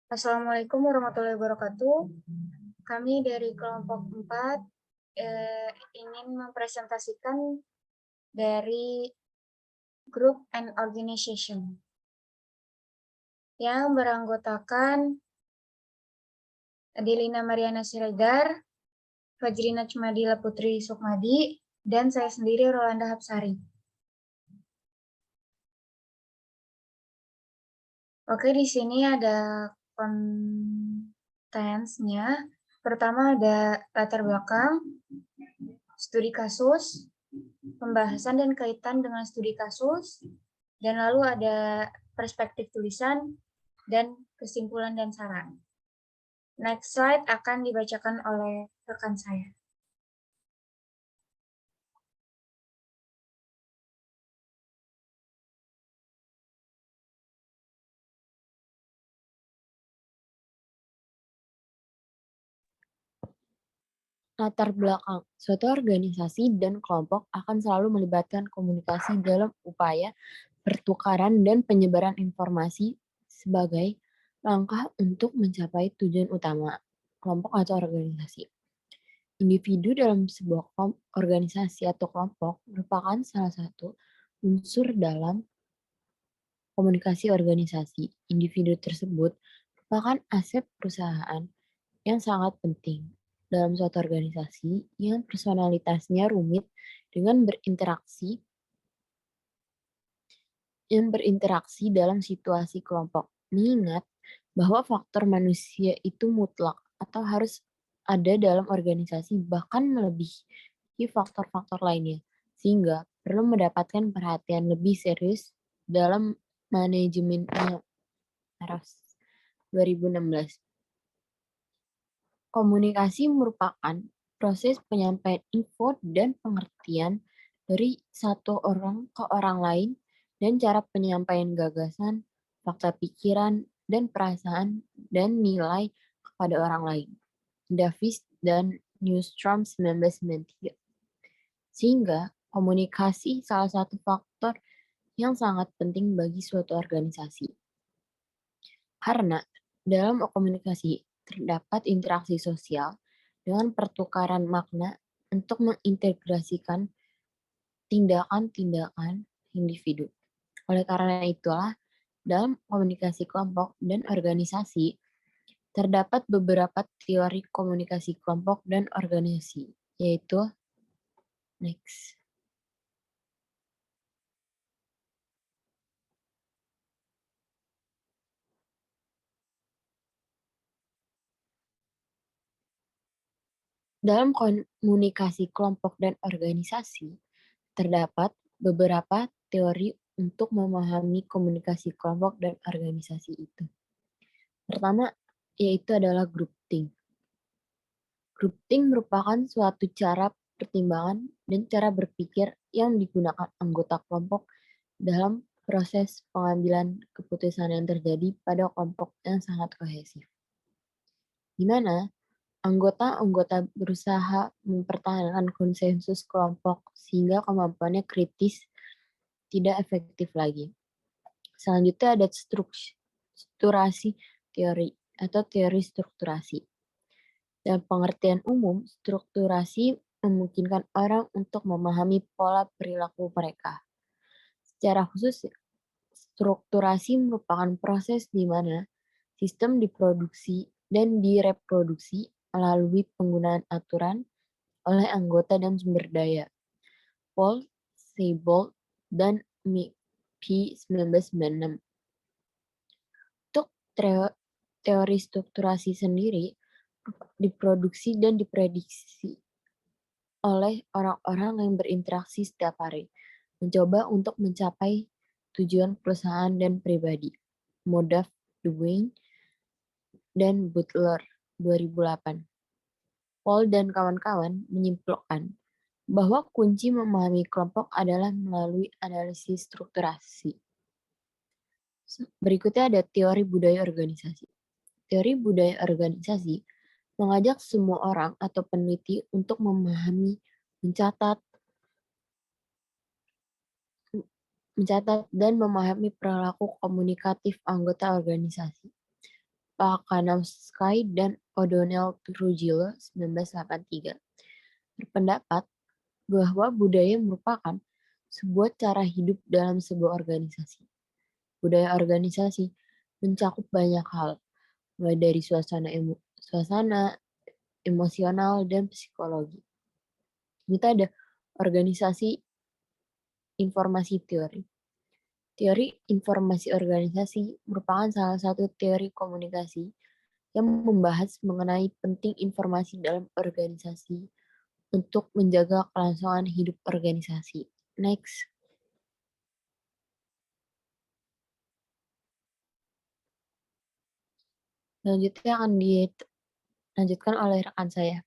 Assalamualaikum warahmatullahi wabarakatuh. Kami dari kelompok 4 ingin mempresentasikan dari Group and Organization yang beranggotakan Adelina Mariana Siregar, Fajrina Cumadila Putri Sukmadi, dan saya sendiri Rolanda Hapsari. Oke, di sini ada kontennya. Pertama ada latar belakang, studi kasus, pembahasan dan kaitan dengan studi kasus, dan lalu ada perspektif tulisan, dan kesimpulan dan saran. Next slide akan dibacakan oleh rekan saya. Latar belakang suatu organisasi dan kelompok akan selalu melibatkan komunikasi dalam upaya pertukaran dan penyebaran informasi sebagai langkah untuk mencapai tujuan utama kelompok atau organisasi. Individu dalam sebuah organisasi atau kelompok merupakan salah satu unsur dalam komunikasi organisasi. Individu tersebut merupakan aset perusahaan yang sangat penting dalam suatu organisasi yang personalitasnya rumit dengan berinteraksi dalam situasi kelompok. Mengingat bahwa faktor manusia itu mutlak atau harus ada dalam organisasi bahkan melebihi faktor-faktor lainnya, sehingga perlu mendapatkan perhatian lebih serius dalam manajemennya. Eros 2016. Komunikasi merupakan proses penyampaian info dan pengertian dari satu orang ke orang lain dan cara penyampaian gagasan, fakta pikiran, dan perasaan dan nilai kepada orang lain. Davis dan Newstrom 1993. Sehingga komunikasi salah satu faktor yang sangat penting bagi suatu organisasi. Karena dalam komunikasi terdapat interaksi sosial dengan pertukaran makna untuk mengintegrasikan tindakan-tindakan individu. Oleh karena itulah, dalam komunikasi kelompok dan organisasi, terdapat beberapa teori komunikasi kelompok dan organisasi, yaitu next. Dalam komunikasi kelompok dan organisasi, terdapat beberapa teori untuk memahami komunikasi kelompok dan organisasi itu. Pertama, yaitu adalah grouping. Grouping merupakan suatu cara pertimbangan dan cara berpikir yang digunakan anggota kelompok dalam proses pengambilan keputusan yang terjadi pada kelompok yang sangat kohesif, di mana anggota-anggota berusaha mempertahankan konsensus kelompok sehingga kemampuannya kritis tidak efektif lagi. Selanjutnya ada strukturasi teori atau teori strukturasi. Dalam pengertian umum, strukturasi memungkinkan orang untuk memahami pola perilaku mereka. Secara khusus, strukturasi merupakan proses di mana sistem diproduksi dan direproduksi melalui penggunaan aturan oleh anggota dan sumber daya. Paul Seibold dan P. 1996. Untuk teori strukturasi sendiri diproduksi dan diprediksi oleh orang-orang yang berinteraksi setiap hari, mencoba untuk mencapai tujuan perusahaan dan pribadi. Modav, Dwayne, dan Butler 2008. Paul dan kawan-kawan menyimpulkan bahwa kunci memahami kelompok adalah melalui analisis strukturasi. Berikutnya ada teori budaya organisasi. Teori budaya organisasi mengajak semua orang atau peneliti untuk memahami, mencatat dan memahami perilaku komunikatif anggota organisasi. Pakhanovsky dan O'Donnell Trujillo 1983 berpendapat bahwa budaya merupakan sebuah cara hidup dalam sebuah organisasi. Budaya organisasi mencakup banyak hal, mulai dari suasana, emosional, dan psikologi. Kita ada organisasi informasi teori. Teori informasi organisasi merupakan salah satu teori komunikasi yang membahas mengenai penting informasi dalam organisasi untuk menjaga kelangsungan hidup organisasi. Next. Selanjutnya akan dilanjutkan oleh rekan saya.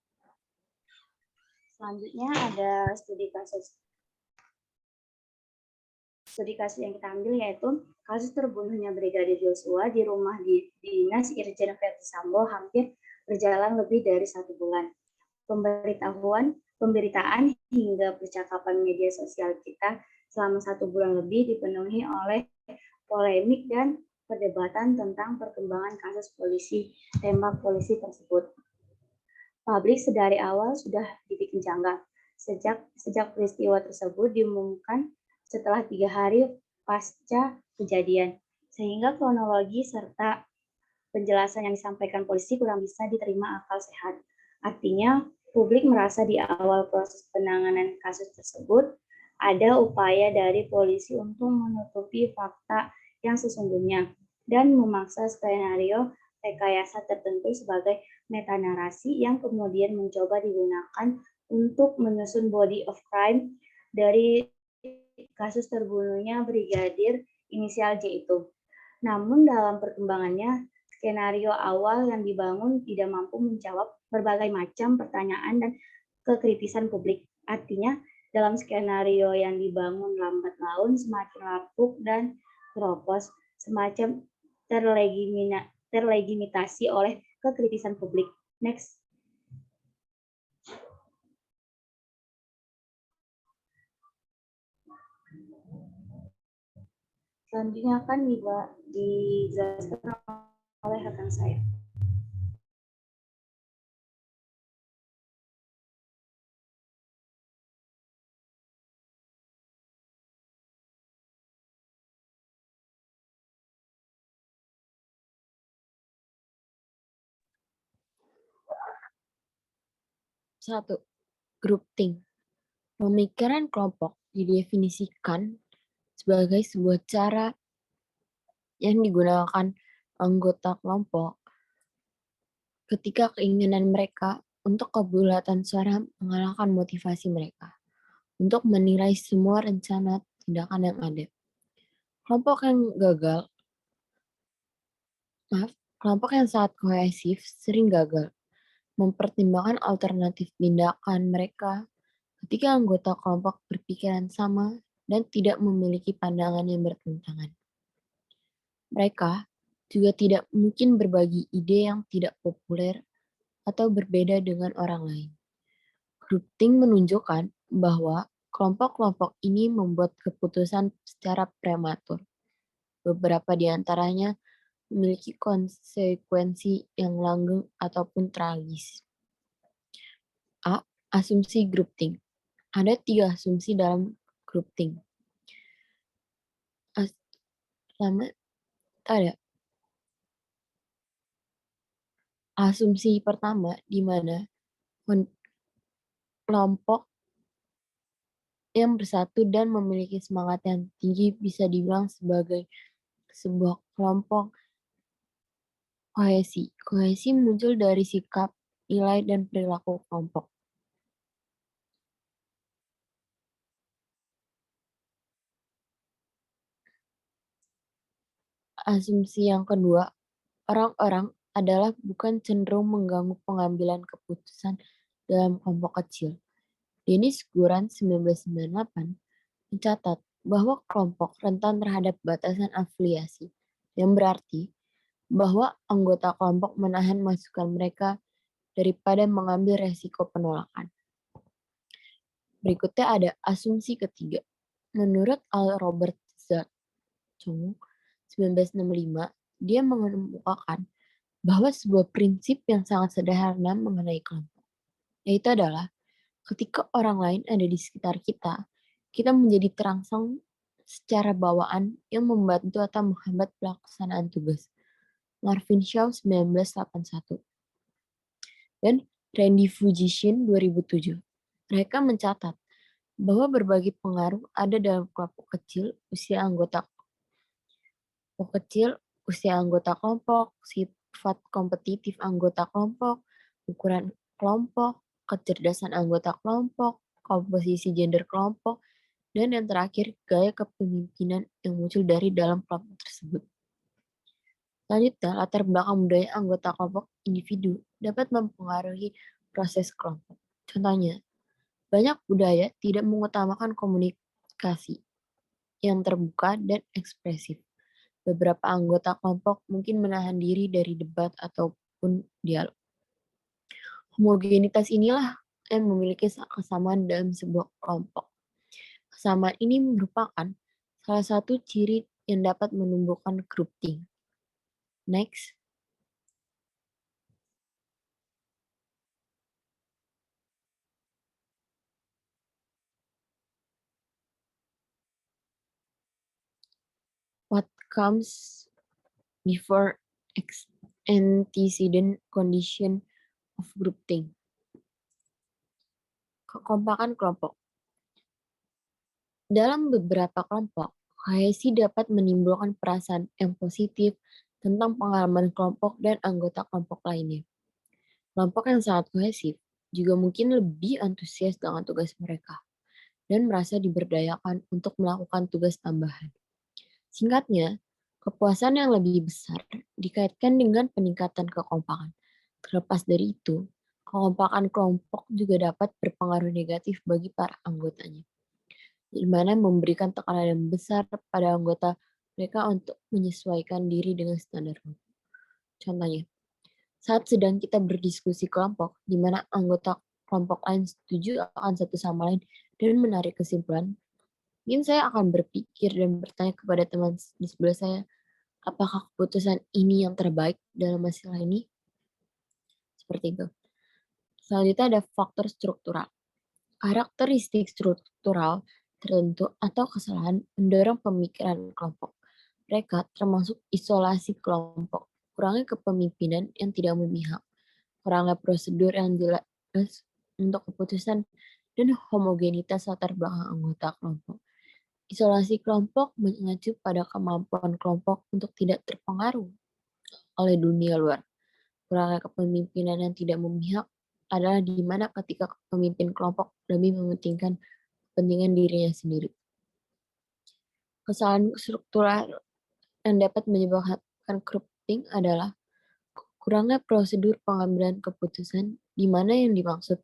Selanjutnya ada studi kasus. Studi kasus yang kita ambil yaitu kasus terbunuhnya Brigadir Joshua di rumah dinas Irjen Verdi Sambo hampir berjalan lebih dari 1 bulan. Pemberitaan hingga percakapan media sosial kita selama 1 bulan lebih dipenuhi oleh polemik dan perdebatan tentang perkembangan kasus tembak polisi tersebut. Publik sedari awal sudah dibikin janggal sejak peristiwa tersebut diumumkan setelah 3 hari pasca kejadian, sehingga kronologi serta penjelasan yang disampaikan polisi kurang bisa diterima akal sehat. Artinya, publik merasa di awal proses penanganan kasus tersebut ada upaya dari polisi untuk menutupi fakta yang sesungguhnya dan memaksa skenario rekayasa tertentu sebagai metanarasi yang kemudian mencoba digunakan untuk menyusun body of crime dari kasus terbunuhnya Brigadir inisial J itu. Namun dalam perkembangannya, skenario awal yang dibangun tidak mampu menjawab berbagai macam pertanyaan dan kekritisan publik. Artinya, dalam skenario yang dibangun lambat laun semakin lapuk dan keropos, semacam terlegitimasi oleh kekritisan publik. Next. Selanjutnya akan dijelaskan oleh rekan saya. Satu, groupthink. Pemikiran kelompok didefinisikan sebagai sebuah cara yang digunakan anggota kelompok ketika keinginan mereka untuk kebulatan suara mengalahkan motivasi mereka untuk menilai semua rencana tindakan yang ada. Kelompok yang sangat kohesif sering gagal mempertimbangkan alternatif tindakan mereka ketika anggota kelompok berpikiran sama dan tidak memiliki pandangan yang bertentangan. Mereka juga tidak mungkin berbagi ide yang tidak populer atau berbeda dengan orang lain. Groupthink menunjukkan bahwa kelompok-kelompok ini membuat keputusan secara prematur. Beberapa di antaranya memiliki konsekuensi yang langgeng ataupun tragis. A. Asumsi groupthink. Ada 3 asumsi dalam groupthink. Pertama, ada asumsi pertama di mana kelompok yang bersatu dan memiliki semangat yang tinggi bisa dibilang sebagai sebuah kelompok kohesi. Kohesi muncul dari sikap, nilai, dan perilaku kelompok. Asumsi yang kedua, orang-orang adalah bukan cenderung mengganggu pengambilan keputusan dalam kelompok kecil. Dennis Guran 1998 mencatat bahwa kelompok rentan terhadap batasan afiliasi, yang berarti bahwa anggota kelompok menahan masukan mereka daripada mengambil resiko penolakan. Berikutnya ada asumsi ketiga. Menurut Al Robert Zachong 1965, dia mengemukakan bahwa sebuah prinsip yang sangat sederhana mengenai kelompok, yaitu adalah ketika orang lain ada di sekitar kita, kita menjadi terangsang secara bawaan yang membantu atau menghambat pelaksanaan tugas. Marvin Shaw 1981 dan Randy Fujishin 2007. Mereka mencatat bahwa berbagai pengaruh ada dalam kelompok kecil, usia anggota kelompok, sifat kompetitif anggota kelompok, ukuran kelompok, kecerdasan anggota kelompok, komposisi gender kelompok, dan yang terakhir, gaya kepemimpinan yang muncul dari dalam kelompok tersebut. Selanjutnya, latar belakang budaya anggota kelompok individu dapat mempengaruhi proses kelompok. Contohnya, banyak budaya tidak mengutamakan komunikasi yang terbuka dan ekspresif. Beberapa anggota kelompok mungkin menahan diri dari debat ataupun dialog. Homogenitas inilah yang memiliki kesamaan dalam sebuah kelompok. Kesamaan ini merupakan salah satu ciri yang dapat menumbuhkan grouping. Next. What comes before antecedent condition of grouping? Kekompakan kelompok. Dalam beberapa kelompok, kohesi dapat menimbulkan perasaan yang positif tentang pengalaman kelompok dan anggota kelompok lainnya. Kelompok yang sangat kohesif juga mungkin lebih antusias dengan tugas mereka dan merasa diberdayakan untuk melakukan tugas tambahan. Singkatnya, kepuasan yang lebih besar dikaitkan dengan peningkatan kekompakan. Terlepas dari itu, kekompakan kelompok juga dapat berpengaruh negatif bagi para anggotanya, di mana memberikan tekanan yang besar pada anggota mereka untuk menyesuaikan diri dengan standar kelompok. Contohnya, saat sedang kita berdiskusi kelompok, di mana anggota kelompok lain setuju akan satu sama lain dan menarik kesimpulan, mungkin saya akan berpikir dan bertanya kepada teman di sebelah saya, apakah keputusan ini yang terbaik dalam masalah ini? Seperti itu. Selanjutnya ada faktor struktural. Karakteristik struktural tertentu atau kesalahan mendorong pemikiran kelompok. Mereka termasuk isolasi kelompok, kurangnya kepemimpinan yang tidak memihak, kurangnya prosedur yang jelas untuk keputusan, dan homogenitas latar belakang anggota kelompok. Isolasi kelompok mengacu pada kemampuan kelompok untuk tidak terpengaruh oleh dunia luar. Kurangnya kepemimpinan yang tidak memihak adalah di mana ketika pemimpin kelompok lebih mementingkan kepentingan dirinya sendiri. Kesalahan struktural yang dapat menyebabkan grouping adalah kurangnya prosedur pengambilan keputusan, di mana yang dimaksud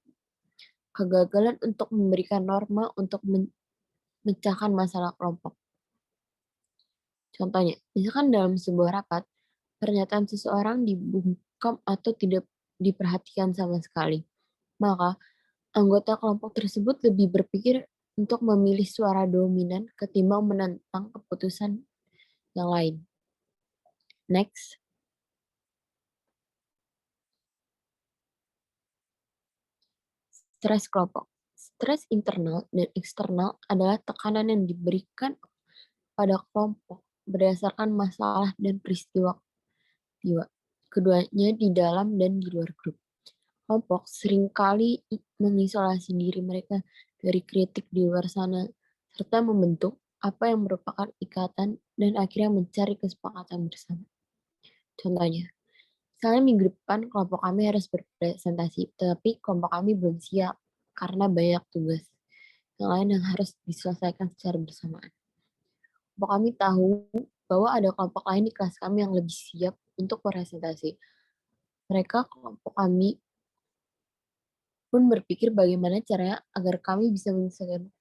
kegagalan untuk memberikan norma untuk memecahkan masalah kelompok. Contohnya, misalkan dalam sebuah rapat, pernyataan seseorang dibungkam atau tidak diperhatikan sama sekali, maka anggota kelompok tersebut lebih berpikir untuk memilih suara dominan ketimbang menentang keputusan yang lain. Next. Stres kelompok. Stres internal dan eksternal adalah tekanan yang diberikan pada kelompok berdasarkan masalah dan peristiwa keduanya di dalam dan di luar grup. Kelompok seringkali mengisolasi diri mereka dari kritik di luar sana, serta membentuk apa yang merupakan ikatan dan akhirnya mencari kesepakatan bersama. Contohnya, misalnya minggu depan kelompok kami harus berpresentasi, tetapi kelompok kami belum siap karena banyak tugas yang lain yang harus diselesaikan secara bersamaan. Kelompok kami tahu bahwa ada kelompok lain di kelas kami yang lebih siap untuk presentasi. Kelompok kami pun berpikir bagaimana caranya agar kami bisa menyelesaikan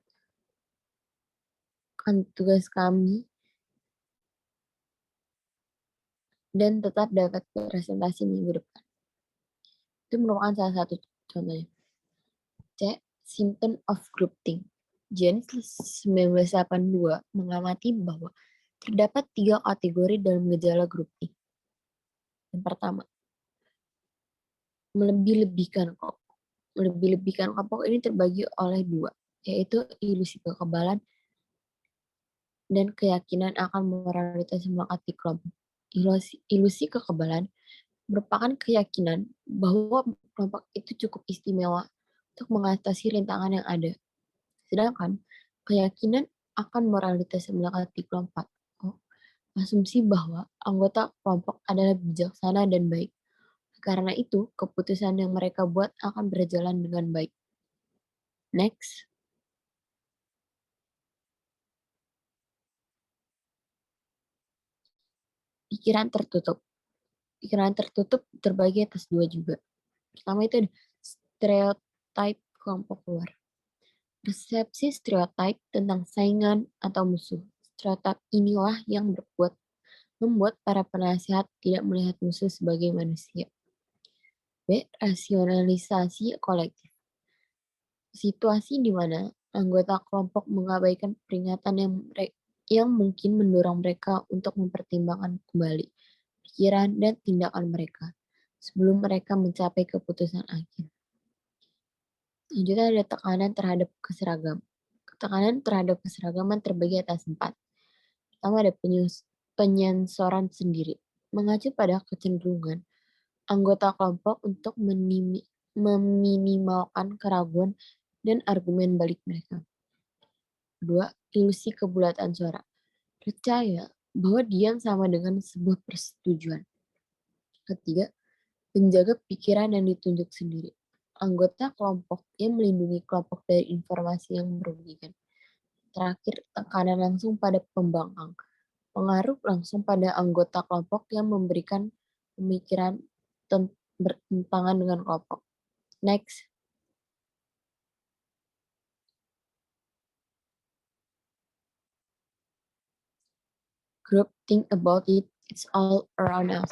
tugas kami dan tetap dapat presentasi minggu depan. Itu merupakan salah satu contohnya. C. Symptom of grouping. James 1982 mengamati bahwa terdapat 3 kategori dalam gejala grouping. Yang pertama, melebih-lebihkan kelompok. Melebih-lebihkan kelompok ini terbagi oleh dua, yaitu ilusi kekebalan dan keyakinan akan moralitas yang melekat di kelompok. Ilusi kekebalan merupakan keyakinan bahwa kelompok itu cukup istimewa untuk mengatasi rintangan yang ada. Sedangkan keyakinan akan moralitas yang melekat di kelompok, asumsi bahwa anggota kelompok adalah bijaksana dan baik. Karena itu, keputusan yang mereka buat akan berjalan dengan baik. Next. Pikiran tertutup. Pikiran tertutup terbagi atas dua juga. Pertama itu ada stereotip kelompok luar. Persepsi stereotip tentang saingan atau musuh. Stereotip inilah yang membuat para penasihat tidak melihat musuh sebagai manusia. B. Rasionalisasi kolektif. Situasi di mana anggota kelompok mengabaikan peringatan yang mungkin mendorong mereka untuk mempertimbangkan kembali pikiran dan tindakan mereka sebelum mereka mencapai keputusan akhir. Selanjutnya ada tekanan terhadap keseragaman. Tekanan terhadap keseragaman terbagi atas 4. Pertama ada penyensoran sendiri. Mengacu pada kecenderungan anggota kelompok untuk meminimalkan keraguan dan argumen balik mereka. Kedua, ilusi kebulatan suara. Percaya bahwa diam sama dengan sebuah persetujuan. Ketiga, penjaga pikiran yang ditunjuk sendiri. Anggota kelompok yang melindungi kelompok dari informasi yang merugikan. Terakhir, tekanan langsung pada pembangkang. Pengaruh langsung pada anggota kelompok yang memberikan pemikiran bertentangan dengan kelompok. Next. Group think about it, it's all around us.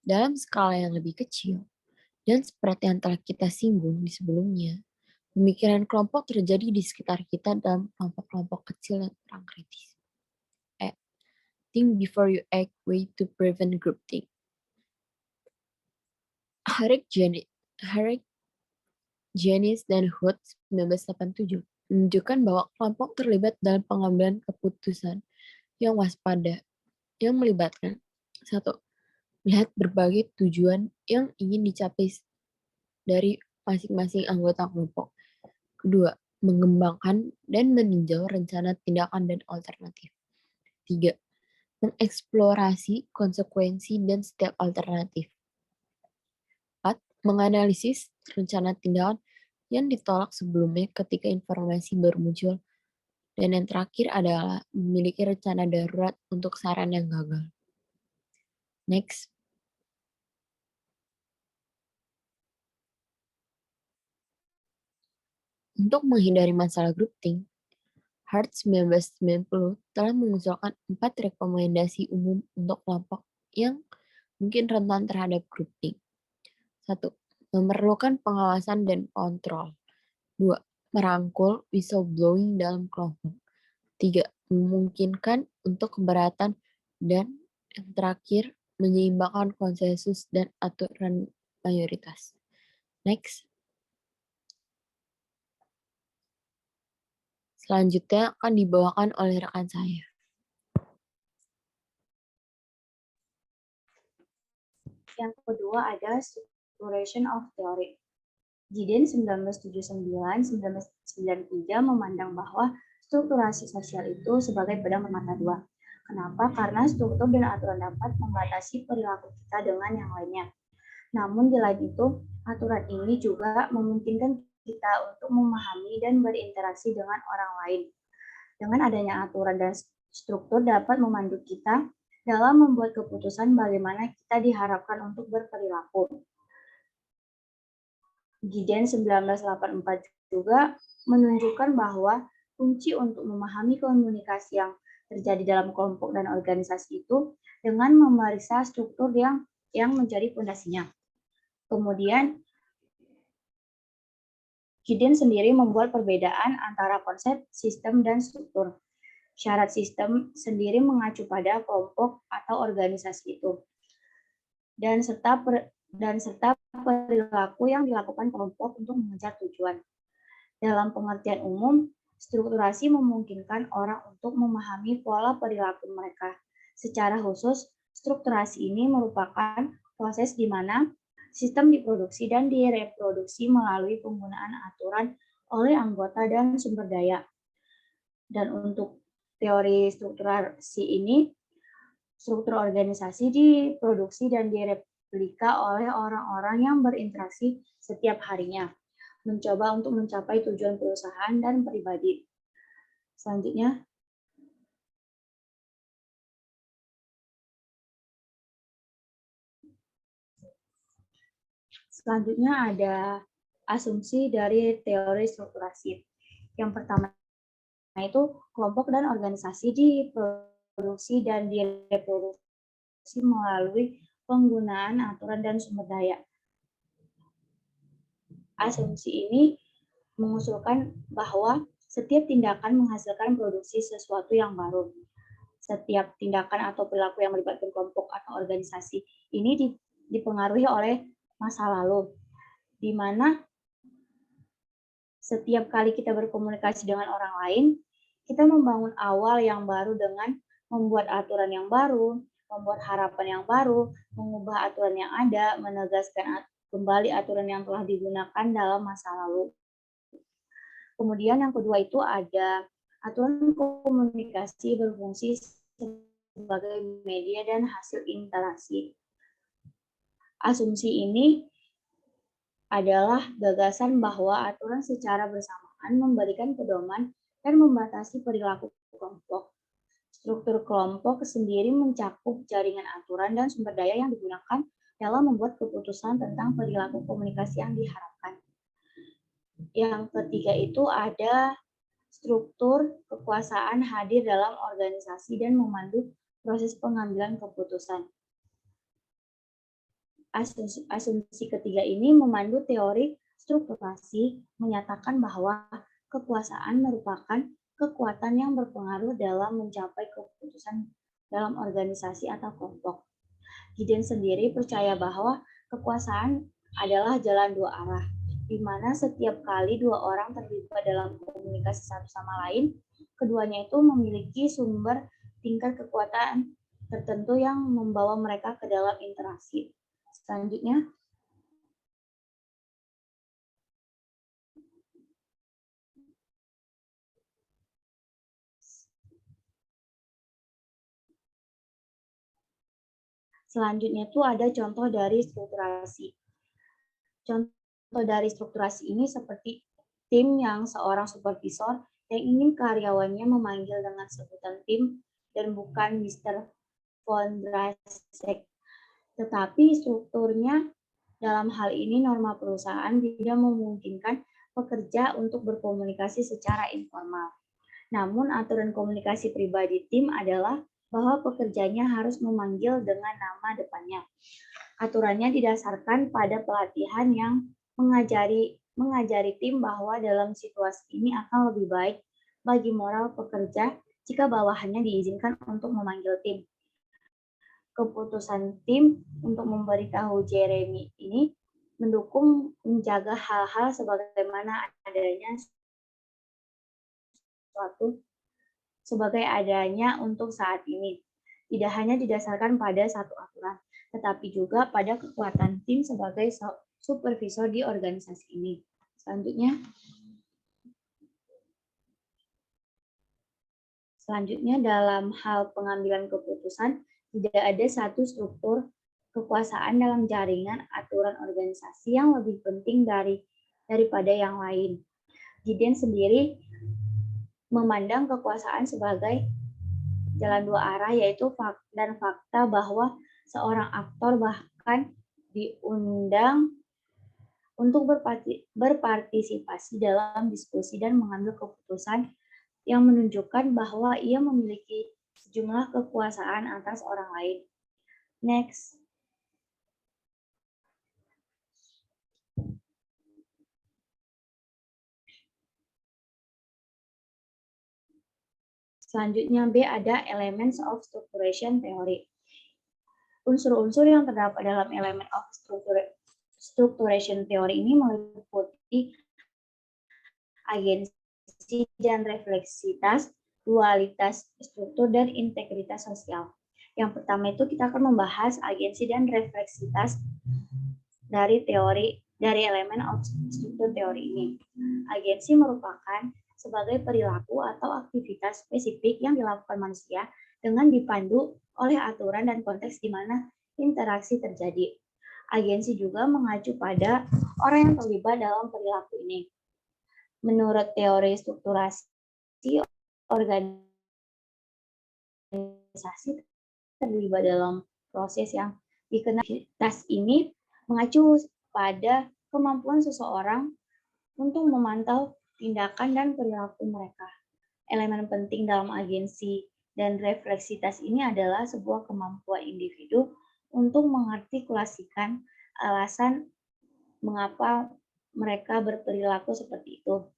Dalam skala yang lebih kecil, dan seperti yang telah kita singgung di sebelumnya, pemikiran kelompok terjadi di sekitar kita dalam kelompok-kelompok kecil yang kurang kritis. Think before you act, way to prevent groupthink. Harriet Janis dan Hood 1987 menunjukkan bahwa kelompok terlibat dalam pengambilan keputusan yang waspada, yang melibatkan 1. Melihat berbagai tujuan yang ingin dicapai dari masing-masing anggota kelompok. 2. Mengembangkan dan meninjau rencana tindakan dan alternatif. 3. Mengeksplorasi konsekuensi dan setiap alternatif. 4. Menganalisis rencana tindakan yang ditolak sebelumnya ketika informasi baru muncul. Dan yang terakhir adalah memiliki rencana darurat untuk saran yang gagal. Next. Untuk menghindari masalah groupthink, Hart 1990 telah mengusulkan 4 rekomendasi umum untuk kelompok yang mungkin rentan terhadap groupthink. 1. Memerlukan pengawasan dan kontrol. 2. Merangkul whistleblowing dalam kelompok. 3. Memungkinkan untuk keberatan. Dan yang terakhir, menyeimbangkan konsensus dan aturan mayoritas. Next. Selanjutnya akan dibawakan oleh rekan saya. Yang kedua ada Structuration of Theory. Gideon 1979-1993 memandang bahwa strukturasi sosial itu sebagai pedang bermata dua. Kenapa? Karena struktur dan aturan dapat membatasi perilaku kita dengan yang lainnya. Namun di lain itu, aturan ini juga memungkinkan kita untuk memahami dan berinteraksi dengan orang lain. Dengan adanya aturan dan struktur dapat memandu kita dalam membuat keputusan bagaimana kita diharapkan untuk berperilaku. Gideon 1984 juga menunjukkan bahwa kunci untuk memahami komunikasi yang terjadi dalam kelompok dan organisasi itu dengan memeriksa struktur yang menjadi fondasinya. Kemudian, Gideon sendiri membuat perbedaan antara konsep, sistem, dan struktur. Syarat sistem sendiri mengacu pada kelompok atau organisasi itu. Dan serta dan serta perilaku yang dilakukan kelompok untuk mengejar tujuan. Dalam pengertian umum, strukturasi memungkinkan orang untuk memahami pola perilaku mereka. Secara khusus, strukturasi ini merupakan proses di mana sistem diproduksi dan direproduksi melalui penggunaan aturan oleh anggota dan sumber daya. Dan untuk teori strukturasi ini, struktur organisasi diproduksi dan direplika oleh orang-orang yang berinteraksi setiap harinya, mencoba untuk mencapai tujuan perusahaan dan pribadi. Selanjutnya, ada asumsi dari teori strukturasi. Yang pertama itu kelompok dan organisasi diproduksi dan direproduksi melalui penggunaan aturan dan sumber daya. Asumsi ini mengusulkan bahwa setiap tindakan menghasilkan produksi sesuatu yang baru. Setiap tindakan atau perilaku yang melibatkan kelompok atau organisasi ini dipengaruhi oleh masa lalu, di mana setiap kali kita berkomunikasi dengan orang lain, kita membangun awal yang baru dengan membuat aturan yang baru, membuat harapan yang baru, mengubah aturan yang ada, menegaskan kembali aturan yang telah digunakan dalam masa lalu. Kemudian yang kedua itu ada aturan komunikasi berfungsi sebagai media dan hasil interaksi. Asumsi ini adalah gagasan bahwa aturan secara bersamaan memberikan pedoman dan membatasi perilaku kelompok. Struktur kelompok sendiri mencakup jaringan aturan dan sumber daya yang digunakan dalam membuat keputusan tentang perilaku komunikasi yang diharapkan. Yang ketiga itu ada struktur kekuasaan hadir dalam organisasi dan memandu proses pengambilan keputusan. Asumsi ketiga ini memandu teori strukturasi, menyatakan bahwa kekuasaan merupakan kekuatan yang berpengaruh dalam mencapai keputusan dalam organisasi atau kelompok. Gideon sendiri percaya bahwa kekuasaan adalah jalan dua arah, di mana setiap kali dua orang terlibat dalam komunikasi satu sama lain, keduanya itu memiliki sumber tingkat kekuatan tertentu yang membawa mereka ke dalam interaksi. Selanjutnya, itu ada contoh dari strukturasi. Contoh dari strukturasi ini seperti tim yang seorang supervisor yang ingin karyawannya memanggil dengan sebutan tim dan bukan Mr. von Drasek. Tetapi strukturnya dalam hal ini norma perusahaan tidak memungkinkan pekerja untuk berkomunikasi secara informal. Namun aturan komunikasi pribadi tim adalah bahwa pekerjanya harus memanggil dengan nama depannya. Aturannya didasarkan pada pelatihan yang mengajari tim bahwa dalam situasi ini akan lebih baik bagi moral pekerja jika bawahannya diizinkan untuk memanggil tim. Keputusan tim untuk memberitahu Jeremy ini mendukung menjaga hal-hal sebagaimana adanya untuk saat ini. Tidak hanya didasarkan pada satu aturan, tetapi juga pada kekuatan tim sebagai supervisor di organisasi ini. Selanjutnya dalam hal pengambilan keputusan, tidak ada satu struktur kekuasaan dalam jaringan aturan organisasi yang lebih penting daripada yang lain. Gideon sendiri memandang kekuasaan sebagai jalan dua arah, yaitu fakta bahwa seorang aktor bahkan diundang untuk berpartisipasi dalam diskusi dan mengambil keputusan yang menunjukkan bahwa ia memiliki sejumlah kekuasaan atas orang lain. Next. Selanjutnya B ada Elements of Structuration Theory. Unsur-unsur yang terdapat dalam elemen of structuration theory ini meliputi agensi dan refleksitas, dualitas struktur, dan integritas sosial. Yang pertama itu kita akan membahas agensi dan refleksitas dari elemen of struktur teori ini. Agensi merupakan sebagai perilaku atau aktivitas spesifik yang dilakukan manusia dengan dipandu oleh aturan dan konteks di mana interaksi terjadi. Agensi juga mengacu pada orang yang terlibat dalam perilaku ini. Menurut teori strukturasi, organisasi terlibat dalam proses yang dikenal aktivitas ini mengacu pada kemampuan seseorang untuk memantau tindakan dan perilaku mereka. Elemen penting dalam agensi dan refleksitas ini adalah sebuah kemampuan individu untuk mengartikulasikan alasan mengapa mereka berperilaku seperti itu.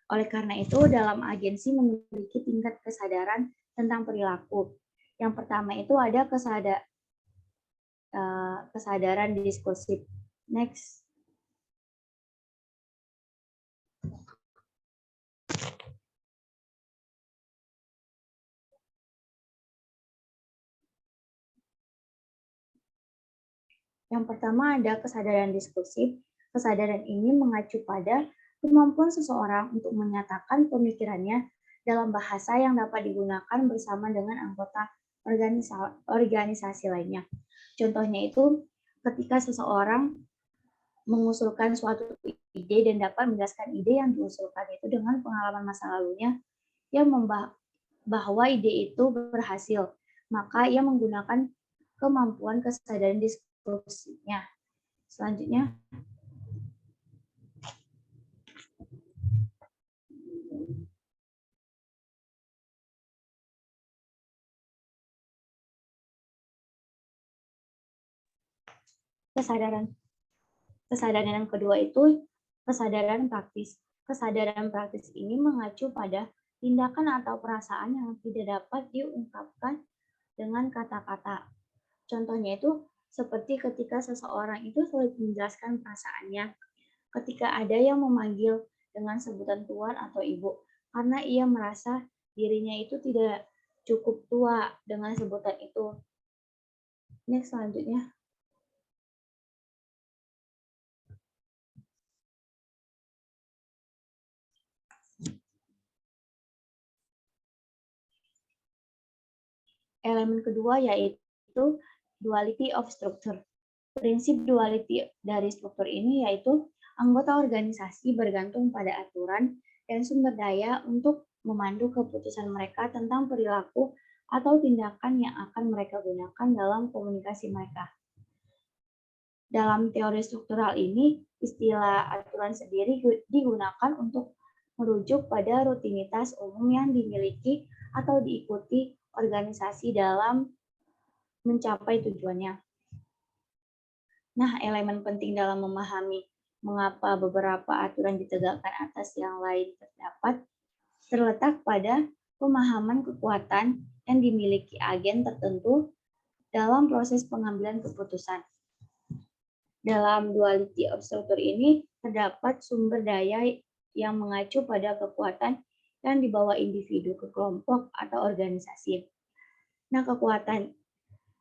Oleh karena itu, dalam agensi memiliki tingkat kesadaran tentang perilaku. Yang pertama itu ada kesadaran diskursif. Next. Yang pertama ada kesadaran diskursif. Kesadaran ini mengacu pada kemampuan seseorang untuk menyatakan pemikirannya dalam bahasa yang dapat digunakan bersama dengan anggota organisasi lainnya. Contohnya itu ketika seseorang mengusulkan suatu ide dan dapat menjelaskan ide yang diusulkan itu dengan pengalaman masa lalunya yang bahwa ide itu berhasil, maka ia menggunakan kemampuan kesadaran diskursifnya. Selanjutnya, kesadaran yang kedua itu kesadaran praktis. Kesadaran praktis ini mengacu pada tindakan atau perasaan yang tidak dapat diungkapkan dengan kata-kata. Contohnya itu seperti ketika seseorang itu sulit menjelaskan perasaannya, ketika ada yang memanggil dengan sebutan tuan atau ibu, karena ia merasa dirinya itu tidak cukup tua dengan sebutan itu. Next, selanjutnya. Elemen kedua yaitu duality of structure. Prinsip duality dari struktur ini yaitu anggota organisasi bergantung pada aturan dan sumber daya untuk memandu keputusan mereka tentang perilaku atau tindakan yang akan mereka gunakan dalam komunikasi mereka. Dalam teori struktural ini, istilah aturan sendiri digunakan untuk merujuk pada rutinitas umum yang dimiliki atau diikuti organisasi dalam mencapai tujuannya. Nah, elemen penting dalam memahami mengapa beberapa aturan ditegakkan atas yang lain terletak pada pemahaman kekuatan yang dimiliki agen tertentu dalam proses pengambilan keputusan. Dalam duality of structure ini terdapat sumber daya yang mengacu pada kekuatan yang dibawa individu ke kelompok atau organisasi. Nah, kekuatan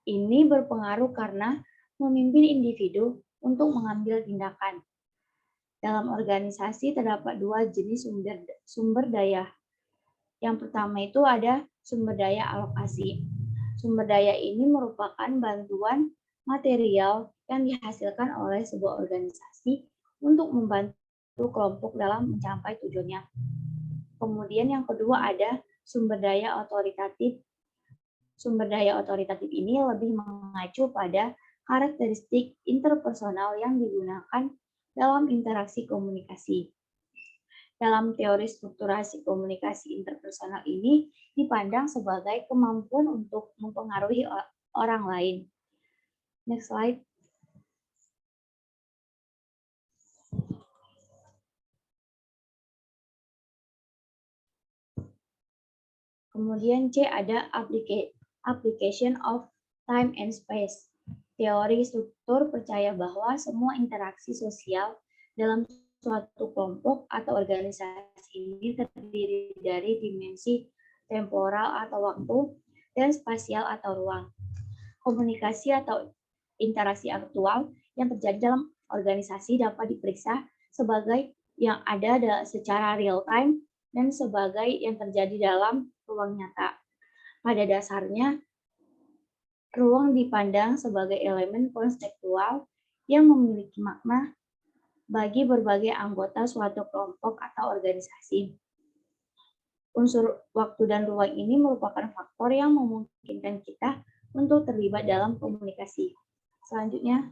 ini berpengaruh karena memimpin individu untuk mengambil tindakan. Dalam organisasi terdapat dua jenis sumber daya. Yang pertama itu ada sumber daya alokasi. Sumber daya ini merupakan bantuan material yang dihasilkan oleh sebuah organisasi untuk membantu kelompok dalam mencapai tujuannya. Kemudian yang kedua ada sumber daya otoritatif. Sumber daya otoritatif ini lebih mengacu pada karakteristik interpersonal yang digunakan dalam interaksi komunikasi. Dalam teori strukturasi komunikasi interpersonal ini dipandang sebagai kemampuan untuk mempengaruhi orang lain. Next slide. Kemudian C ada application of time and space. Teori struktur percaya bahwa semua interaksi sosial dalam suatu kelompok atau organisasi ini terdiri dari dimensi temporal atau waktu dan spasial atau ruang. Komunikasi atau interaksi aktual yang terjadi dalam organisasi dapat diperiksa sebagai yang ada secara real time dan sebagai yang terjadi dalam ruang nyata. Pada dasarnya, ruang dipandang sebagai elemen konseptual yang memiliki makna bagi berbagai anggota suatu kelompok atau organisasi. Unsur waktu dan ruang ini merupakan faktor yang memungkinkan kita untuk terlibat dalam komunikasi. Selanjutnya,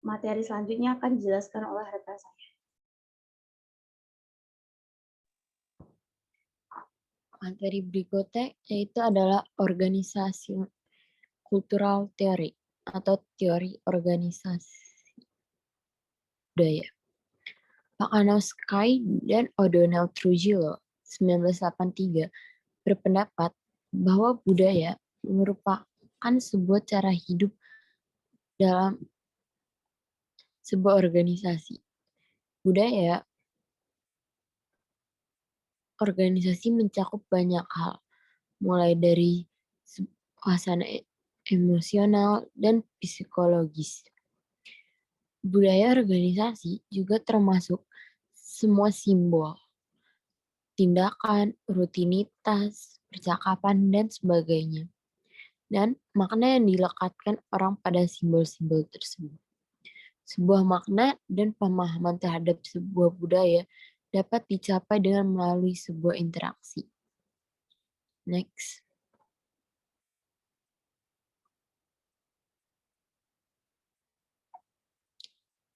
materi selanjutnya akan dijelaskan oleh rekan saya. Materi berikutnya yaitu adalah organisasi cultural theory atau teori organisasi budaya. Pakanowski dan O'Donnell Trujillo 1983 berpendapat bahwa budaya merupakan sebuah cara hidup dalam sebuah organisasi. Budaya organisasi mencakup banyak hal, mulai dari suasana emosional dan psikologis. Budaya organisasi juga termasuk semua simbol, tindakan, rutinitas, percakapan, dan sebagainya. Dan makna yang dilekatkan orang pada simbol-simbol tersebut. Sebuah makna dan pemahaman terhadap sebuah budaya dapat dicapai dengan melalui sebuah interaksi. Next.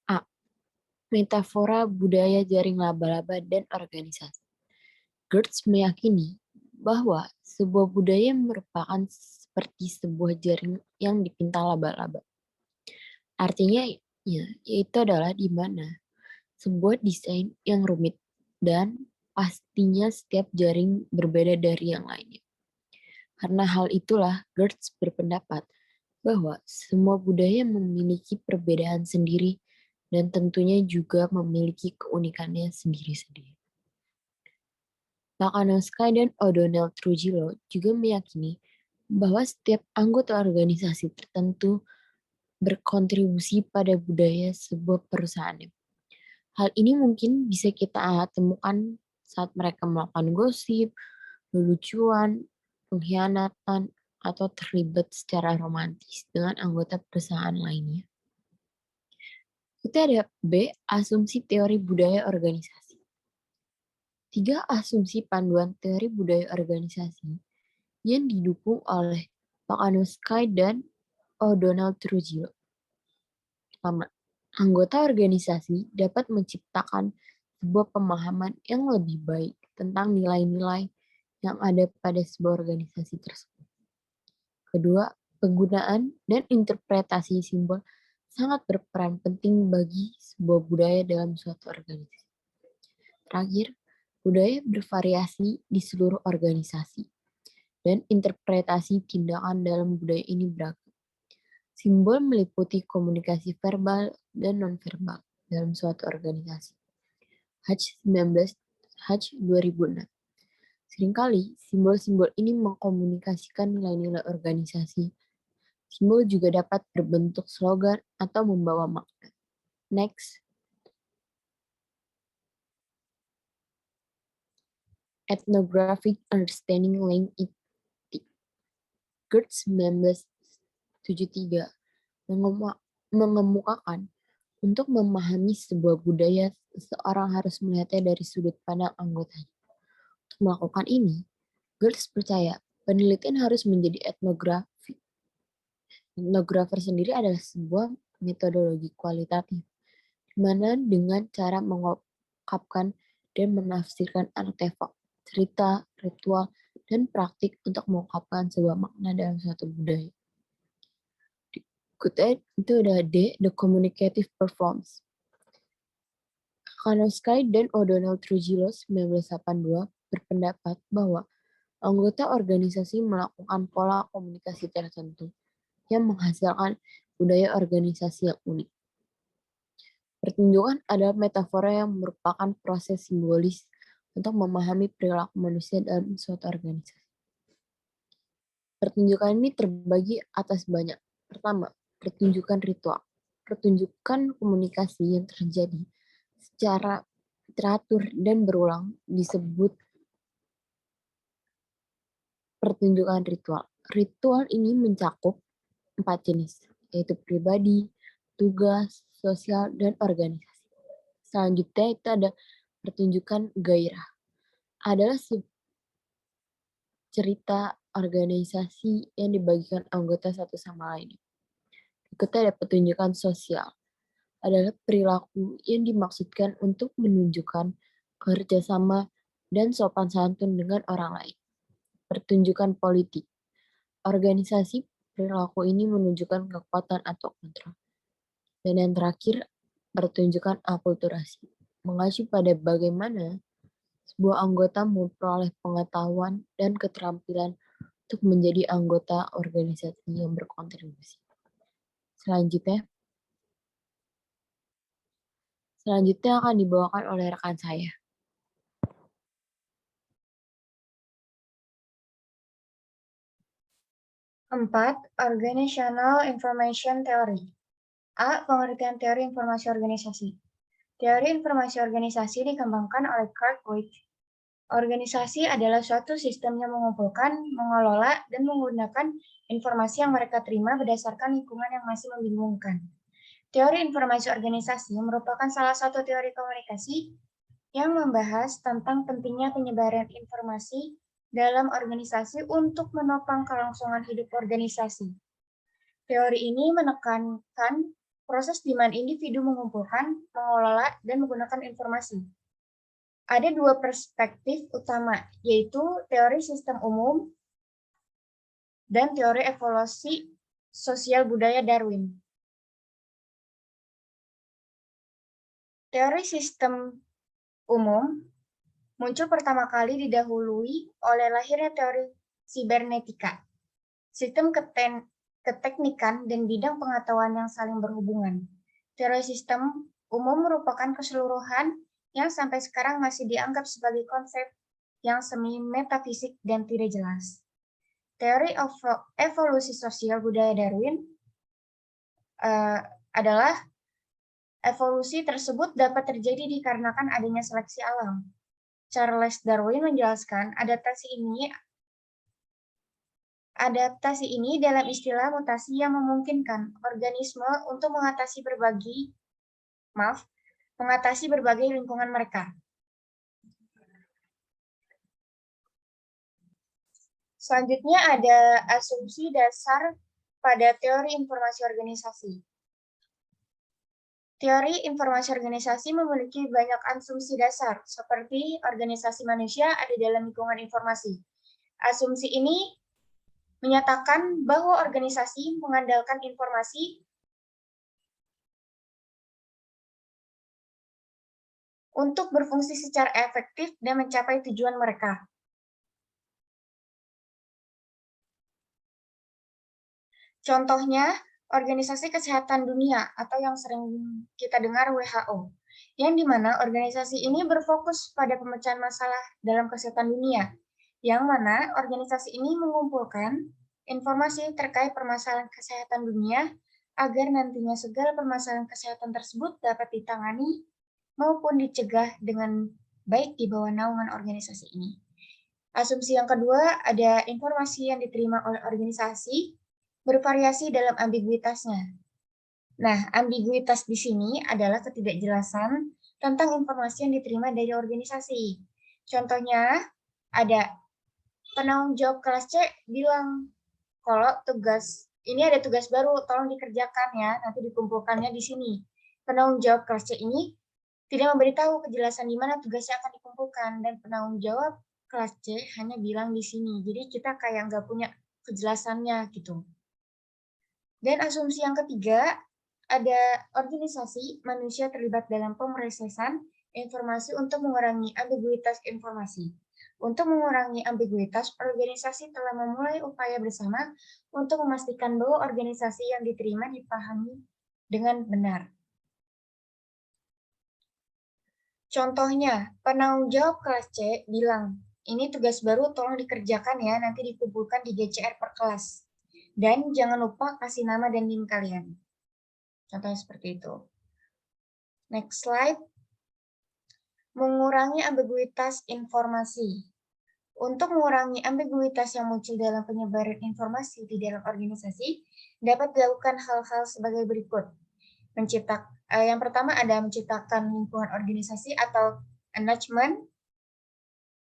A. Metafora budaya jaring laba-laba dan organisasi. Gertz meyakini bahwa sebuah budaya merupakan seperti sebuah jaring yang dipinta laba-laba. Artinya, yaitu adalah di mana sebuah desain yang rumit dan pastinya setiap jaring berbeda dari yang lainnya. Karena hal itulah Gertz berpendapat bahwa semua budaya memiliki perbedaan sendiri dan tentunya juga memiliki keunikannya sendiri-sendiri. Pakanowski dan O'Donnell Trujillo juga meyakini bahwa setiap anggota organisasi tertentu berkontribusi pada budaya sebuah perusahaan. Hal ini mungkin bisa kita temukan saat mereka melakukan gosip, lelucuan, pengkhianatan, atau terlibat secara romantis dengan anggota perusahaan lainnya. Kita ada B. Asumsi teori budaya organisasi. 3 asumsi panduan teori budaya organisasi yang didukung oleh Pakanowski dan O'Donnell Trujillo. Pertama, anggota organisasi dapat menciptakan sebuah pemahaman yang lebih baik tentang nilai-nilai yang ada pada sebuah organisasi tersebut. Kedua, penggunaan dan interpretasi simbol sangat berperan penting bagi sebuah budaya dalam suatu organisasi. Terakhir, budaya bervariasi di seluruh organisasi, dan interpretasi tindakan dalam budaya ini beragam. Simbol meliputi komunikasi verbal dan nonverbal dalam suatu organisasi. Hatch 2006. Seringkali simbol-simbol ini mengkomunikasikan nilai-nilai organisasi. Simbol juga dapat berbentuk slogan atau membawa makna. Next. Ethnographic Understanding Language. Gertz 1973 mengemukakan untuk memahami sebuah budaya, seseorang harus melihatnya dari sudut pandang anggotanya. Untuk melakukan ini, Gertz percaya penelitian harus menjadi etnografi. Etnografer sendiri adalah sebuah metodologi kualitatif, di mana dengan cara mengungkapkan dan menafsirkan artefak, cerita, ritual, dan praktik untuk mengungkapkan sebuah makna dalam suatu budaya. Berikutnya itu ada D, the communicative performance. Kanoskai dan O'Donnell Trujillo 1982 berpendapat bahwa anggota organisasi melakukan pola komunikasi tertentu yang menghasilkan budaya organisasi yang unik. Pertunjukan adalah metafora yang merupakan proses simbolis untuk memahami perilaku manusia dalam suatu organisasi. Pertunjukan ini terbagi atas banyak. Pertama, pertunjukan ritual. Pertunjukan komunikasi yang terjadi secara teratur dan berulang disebut pertunjukan ritual. Ritual ini mencakup 4 jenis, yaitu pribadi, tugas, sosial, dan organisasi. Selanjutnya itu ada pertunjukan gairah. Adalah cerita organisasi yang dibagikan anggota satu sama lain. Berikutnya ada pertunjukan sosial. Adalah perilaku yang dimaksudkan untuk menunjukkan kerjasama dan sopan santun dengan orang lain. Pertunjukan politik. Organisasi perilaku ini menunjukkan kekuatan atau kontrol. Dan yang terakhir, pertunjukan akulturasi. Mengacu pada bagaimana sebuah anggota memperoleh pengetahuan dan keterampilan untuk menjadi anggota organisasi yang berkontribusi. Selanjutnya akan dibawakan oleh rekan saya. Keempat, Organizational Information Theory. A. Pengertian teori informasi organisasi. Teori informasi organisasi dikembangkan oleh Carl Guth. Organisasi adalah suatu sistem yang mengumpulkan, mengelola, dan menggunakan informasi yang mereka terima berdasarkan lingkungan yang masih membingungkan. Teori informasi organisasi merupakan salah satu teori komunikasi yang membahas tentang pentingnya penyebaran informasi dalam organisasi untuk menopang kelangsungan hidup organisasi. Teori ini menekankan proses di mana individu mengumpulkan, mengelola, dan menggunakan informasi. Ada dua perspektif utama, yaitu teori sistem umum dan teori evolusi sosial budaya Darwin. Teori sistem umum muncul pertama kali didahului oleh lahirnya teori sibernetika, sistem keteknikan dan bidang pengetahuan yang saling berhubungan. Teori sistem umum merupakan keseluruhan yang sampai sekarang masih dianggap sebagai konsep yang semi metafisik dan tidak jelas. Teori evolusi sosial budaya Darwin adalah evolusi tersebut dapat terjadi dikarenakan adanya seleksi alam. Charles Darwin menjelaskan adaptasi ini dalam istilah mutasi yang memungkinkan organisme untuk mengatasi berbagai lingkungan mereka. Selanjutnya ada asumsi dasar pada teori informasi organisasi. Teori informasi organisasi memiliki banyak asumsi dasar, seperti organisasi manusia ada dalam lingkungan informasi. Asumsi ini menyatakan bahwa organisasi mengandalkan informasi untuk berfungsi secara efektif dan mencapai tujuan mereka. Contohnya, Organisasi Kesehatan Dunia atau yang sering kita dengar WHO, yang dimana organisasi ini berfokus pada pemecahan masalah dalam kesehatan dunia, yang mana organisasi ini mengumpulkan informasi terkait permasalahan kesehatan dunia agar nantinya segala permasalahan kesehatan tersebut dapat ditangani maupun dicegah dengan baik di bawah naungan organisasi ini. Asumsi yang kedua, ada informasi yang diterima oleh organisasi bervariasi dalam ambiguitasnya. Nah, ambiguitas di sini adalah ketidakjelasan tentang informasi yang diterima dari organisasi. Contohnya, ada penanggung jawab kelas C bilang, kalau ini ada tugas baru, tolong dikerjakan ya, nanti dikumpulkannya di sini. Penanggung jawab kelas C ini tidak memberitahu kejelasan di mana tugasnya akan dikumpulkan, dan penanggung jawab kelas C hanya bilang di sini. Jadi kita kayak nggak punya kejelasannya gitu. Dan asumsi yang ketiga, ada organisasi manusia terlibat dalam pemrosesan informasi untuk mengurangi ambiguitas informasi. Untuk mengurangi ambiguitas, organisasi telah memulai upaya bersama untuk memastikan bahwa organisasi yang diterima dipahami dengan benar. Contohnya, penanggung jawab kelas C bilang, ini tugas baru tolong dikerjakan ya, nanti dikumpulkan di GCR per kelas. Dan jangan lupa kasih nama dan NIM kalian. Contohnya seperti itu. Next slide. Mengurangi ambiguitas informasi. Untuk mengurangi ambiguitas yang muncul dalam penyebaran informasi di dalam organisasi, dapat dilakukan hal-hal sebagai berikut. Yang pertama ada menciptakan lingkungan organisasi atau enablement,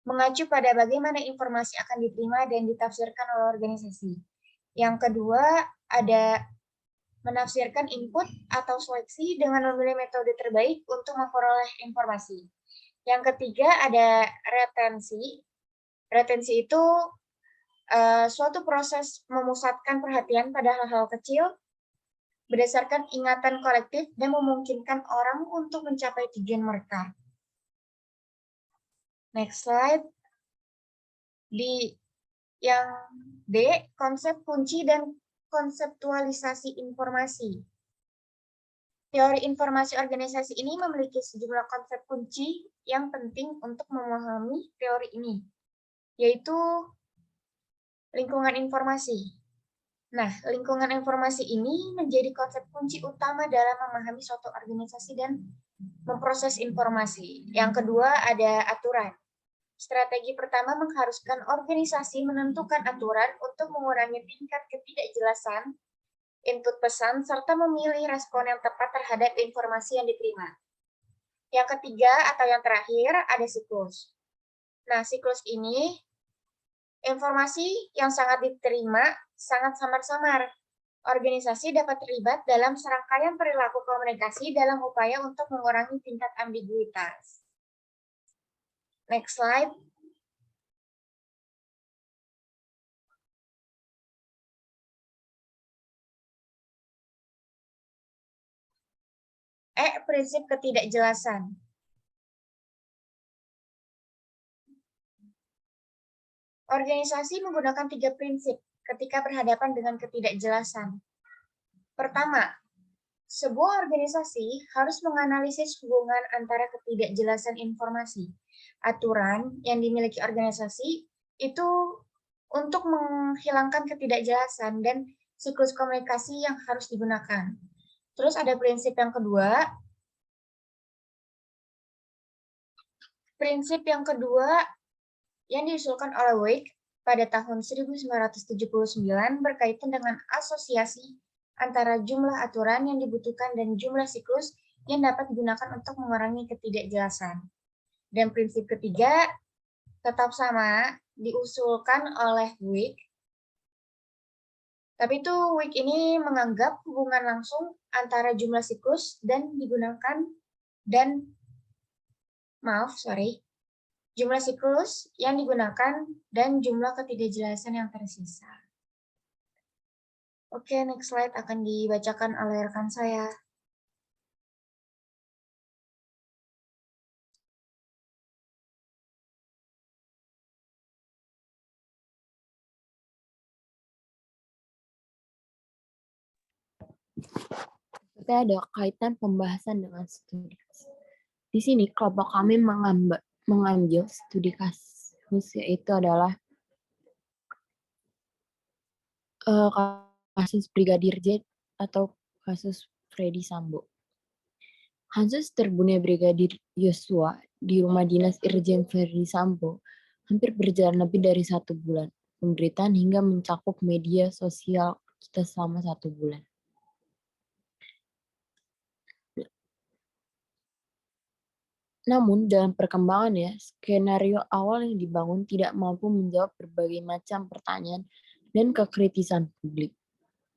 mengacu pada bagaimana informasi akan diterima dan ditafsirkan oleh organisasi. Yang kedua ada menafsirkan input atau seleksi dengan memilih metode terbaik untuk memperoleh informasi. Yang ketiga ada retensi. Retensi itu suatu proses memusatkan perhatian pada hal-hal kecil berdasarkan ingatan kolektif dan memungkinkan orang untuk mencapai tujuan mereka. Next slide. Di yang D, konsep kunci dan konseptualisasi informasi. Teori informasi organisasi ini memiliki sejumlah konsep kunci yang penting untuk memahami teori ini, yaitu lingkungan informasi. Nah, lingkungan informasi ini menjadi konsep kunci utama dalam memahami suatu organisasi dan memproses informasi. Yang kedua ada aturan. Strategi pertama mengharuskan organisasi menentukan aturan untuk mengurangi tingkat ketidakjelasan input pesan, serta memilih respon yang tepat terhadap informasi yang diterima. Yang ketiga atau yang terakhir ada siklus. Nah, siklus ini informasi yang sangat diterima sangat samar-samar. Organisasi dapat terlibat dalam serangkaian perilaku komunikasi dalam upaya untuk mengurangi tingkat ambiguitas. Next slide. Prinsip ketidakjelasan. Organisasi menggunakan 3 prinsip ketika berhadapan dengan ketidakjelasan. Pertama, sebuah organisasi harus menganalisis hubungan antara ketidakjelasan informasi. Aturan yang dimiliki organisasi itu untuk menghilangkan ketidakjelasan dan siklus komunikasi yang harus digunakan. Terus ada prinsip yang kedua. Prinsip yang kedua yang diusulkan oleh Wake pada tahun 1979 berkaitan dengan asosiasi antara jumlah aturan yang dibutuhkan dan jumlah siklus yang dapat digunakan untuk mengurangi ketidakjelasan. Dan prinsip ketiga tetap sama, diusulkan oleh Wake. Tapi itu Wake ini menganggap hubungan langsung antara jumlah siklus dan digunakan dan jumlah siklus yang digunakan dan jumlah ketidakjelasan yang tersisa. Oke, next slide akan dibacakan oleh rekan saya. Kita ada kaitan pembahasan dengan studi kasus. Di sini kelompok kami mengambil studi kasus, yaitu adalah kasus Brigadir J atau kasus Freddy Sambo. Kasus terbunuhnya Brigadir Yosua di rumah dinas Irjen Freddy Sambo hampir berjalan lebih dari 1 bulan. Pemberitaan hingga mencakup media sosial kita selama 1 bulan. Namun dalam perkembangannya, skenario awal yang dibangun tidak mampu menjawab berbagai macam pertanyaan dan kekritisan publik.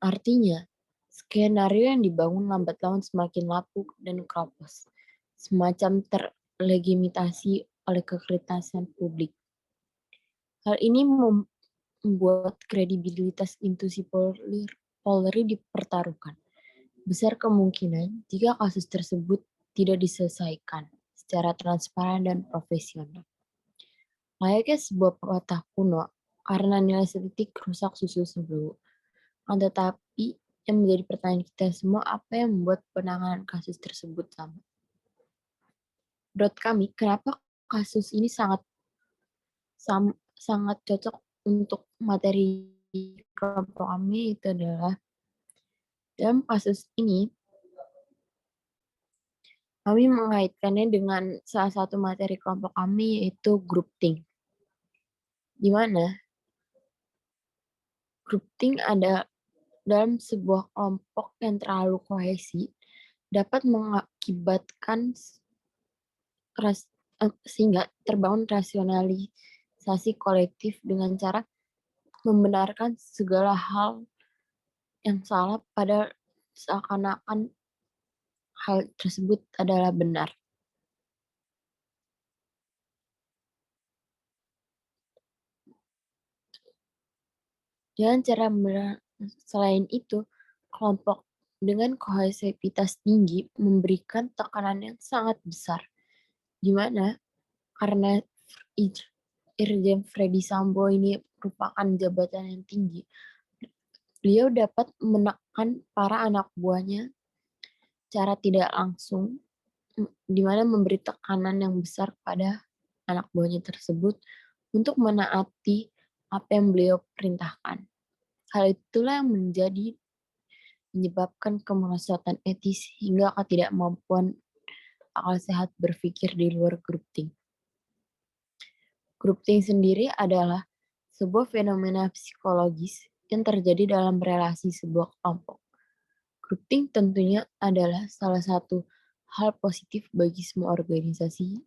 Artinya, skenario yang dibangun lambat laun semakin lapuk dan kropos, semacam terlegitimasi oleh kekritisan publik. Hal ini membuat kredibilitas institusi Polri dipertaruhkan. Besar kemungkinan jika kasus tersebut tidak diselesaikan secara transparan dan profesional. Layaknya sebuah pepatah kuno, karena nilai setitik rusak susu sebelum. Tetapi yang menjadi pertanyaan kita semua, apa yang membuat penanganan kasus tersebut sama? Menurut kami, kenapa kasus ini sangat cocok untuk materi kelompok kami itu adalah dalam kasus ini kami mengaitkannya dengan salah satu materi kelompok kami yaitu groupthink. Di mana groupthink ada dalam sebuah kelompok yang terlalu kohesi dapat mengakibatkan sehingga terbangun rasionalisasi kolektif dengan cara membenarkan segala hal yang salah pada seakan-akan hal tersebut adalah benar. Dengan cara selain itu, kelompok dengan kohesivitas tinggi memberikan tekanan yang sangat besar, di mana karena Irjen Freddy Sambo ini merupakan jabatan yang tinggi, beliau dapat menekan para anak buahnya secara tidak langsung, di mana memberi tekanan yang besar pada anak buahnya tersebut untuk menaati apa yang beliau perintahkan. Hal itulah yang menyebabkan kemerosotan etis hingga ketidakmampuan akal sehat berpikir di luar groupthink. Groupthink sendiri adalah sebuah fenomena psikologis yang terjadi dalam relasi sebuah kelompok. Groupthink tentunya adalah salah satu hal positif bagi semua organisasi,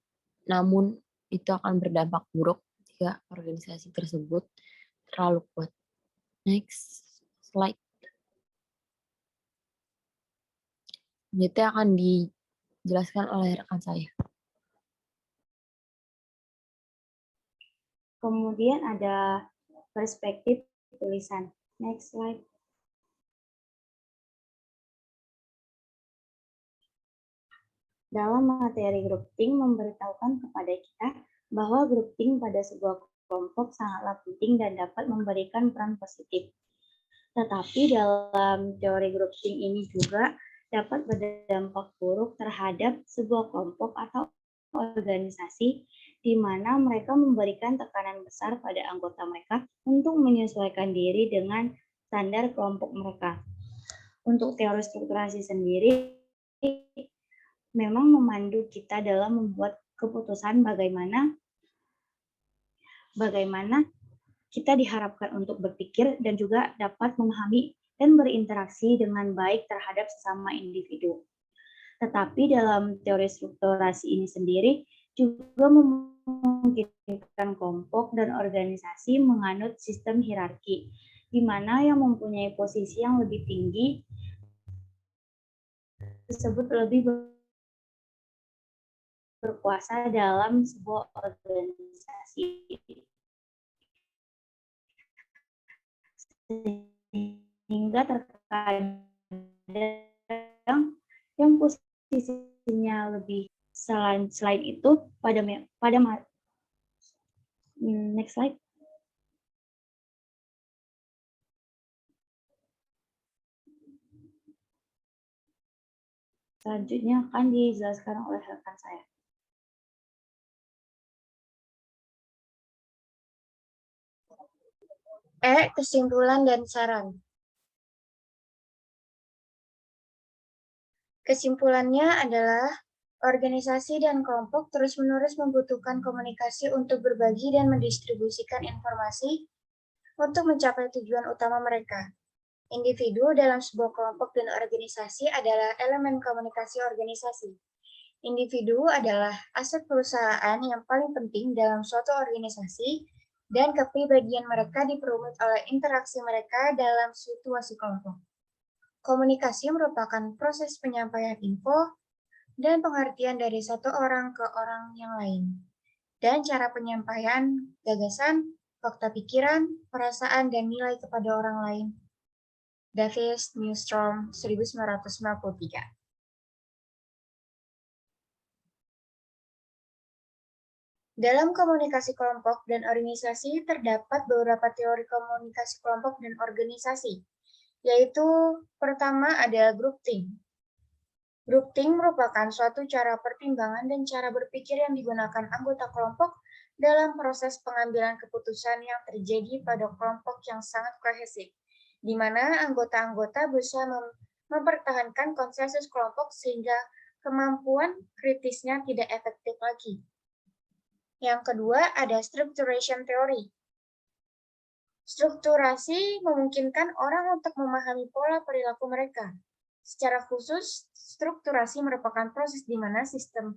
namun itu akan berdampak buruk jika organisasi tersebut terlalu kuat. Next slide. Itu akan dijelaskan oleh rekan saya. Kemudian ada perspektif tulisan. Next slide. Dalam materi groupthink memberitahukan kepada kita bahwa groupthink pada sebuah kelompok sangatlah penting dan dapat memberikan peran positif. Tetapi dalam teori groupthink ini juga dapat berdampak buruk terhadap sebuah kelompok atau organisasi di mana mereka memberikan tekanan besar pada anggota mereka untuk menyesuaikan diri dengan standar kelompok mereka. Untuk teori strukturasi sendiri memang memandu kita dalam membuat keputusan bagaimana kita diharapkan untuk berpikir dan juga dapat memahami dan berinteraksi dengan baik terhadap sesama individu. Tetapi dalam teori strukturasi ini sendiri juga memungkinkan kelompok dan organisasi menganut sistem hierarki, di mana yang mempunyai posisi yang lebih tinggi tersebut lebih berkuasa dalam sebuah organisasi. Sehingga terkadang yang posisinya lebih selain itu pada next slide. Selanjutnya akan dijelaskan oleh rekan saya. Kesimpulan dan saran. Kesimpulannya adalah organisasi dan kelompok terus-menerus membutuhkan komunikasi untuk berbagi dan mendistribusikan informasi untuk mencapai tujuan utama mereka. Individu dalam sebuah kelompok dan organisasi adalah elemen komunikasi organisasi. Individu adalah aset perusahaan yang paling penting dalam suatu organisasi dan kepribadian mereka diperumit oleh interaksi mereka dalam situasi kelompok. Komunikasi merupakan proses penyampaian info dan pengertian dari satu orang ke orang yang lain, dan cara penyampaian gagasan, fakta pikiran, perasaan, dan nilai kepada orang lain. Davis Newstrom, 1993. Dalam komunikasi kelompok dan organisasi terdapat beberapa teori komunikasi kelompok dan organisasi, yaitu pertama ada groupthink. Groupthink merupakan suatu cara pertimbangan dan cara berpikir yang digunakan anggota kelompok dalam proses pengambilan keputusan yang terjadi pada kelompok yang sangat kohesif, di mana anggota-anggota berusaha mempertahankan konsensus kelompok sehingga kemampuan kritisnya tidak efektif lagi. Yang kedua ada structuration theory. Strukturasi memungkinkan orang untuk memahami pola perilaku mereka. Secara khusus, strukturasi merupakan proses di mana sistem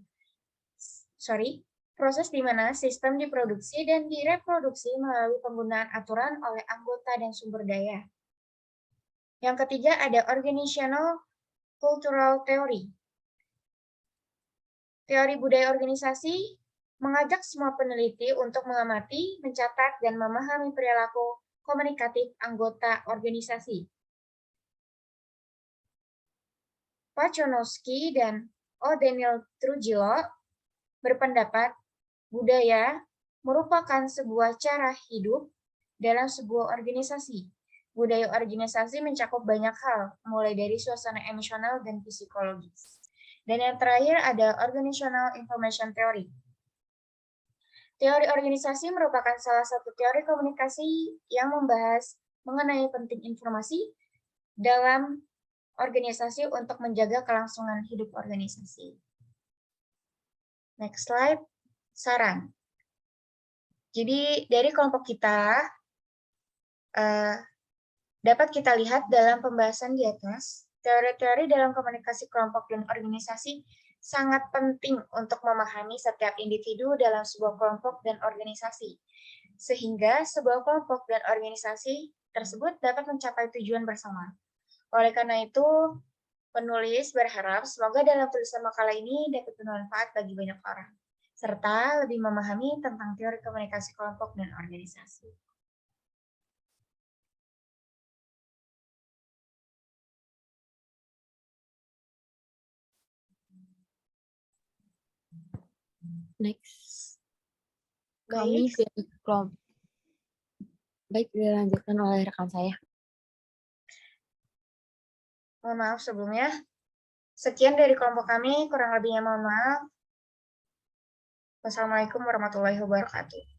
diproduksi dan direproduksi melalui penggunaan aturan oleh anggota dan sumber daya. Yang ketiga ada organizational cultural theory. Teori budaya organisasi mengajak semua peneliti untuk mengamati, mencatat, dan memahami perilaku komunikatif anggota organisasi. Pachonowski dan O. Daniel Trujillo berpendapat budaya merupakan sebuah cara hidup dalam sebuah organisasi. Budaya organisasi mencakup banyak hal, mulai dari suasana emosional dan psikologis. Dan yang terakhir ada Organizational Information Theory. Teori organisasi merupakan salah satu teori komunikasi yang membahas mengenai penting informasi dalam organisasi untuk menjaga kelangsungan hidup organisasi. Next slide, saran. Jadi dari kelompok kita, dapat kita lihat dalam pembahasan di atas, teori-teori dalam komunikasi kelompok dan organisasi sangat penting untuk memahami setiap individu dalam sebuah kelompok dan organisasi, sehingga sebuah kelompok dan organisasi tersebut dapat mencapai tujuan bersama. Oleh karena itu, penulis berharap semoga dalam tulisan makalah ini dapat bermanfaat bagi banyak orang, serta lebih memahami tentang teori komunikasi kelompok dan organisasi. Next. Kami dari kelompok. Baik, dilanjutkan oleh rekan saya. Mohon maaf sebelumnya. Sekian dari kelompok kami, kurang lebihnya mohon maaf. Wassalamualaikum warahmatullahi wabarakatuh.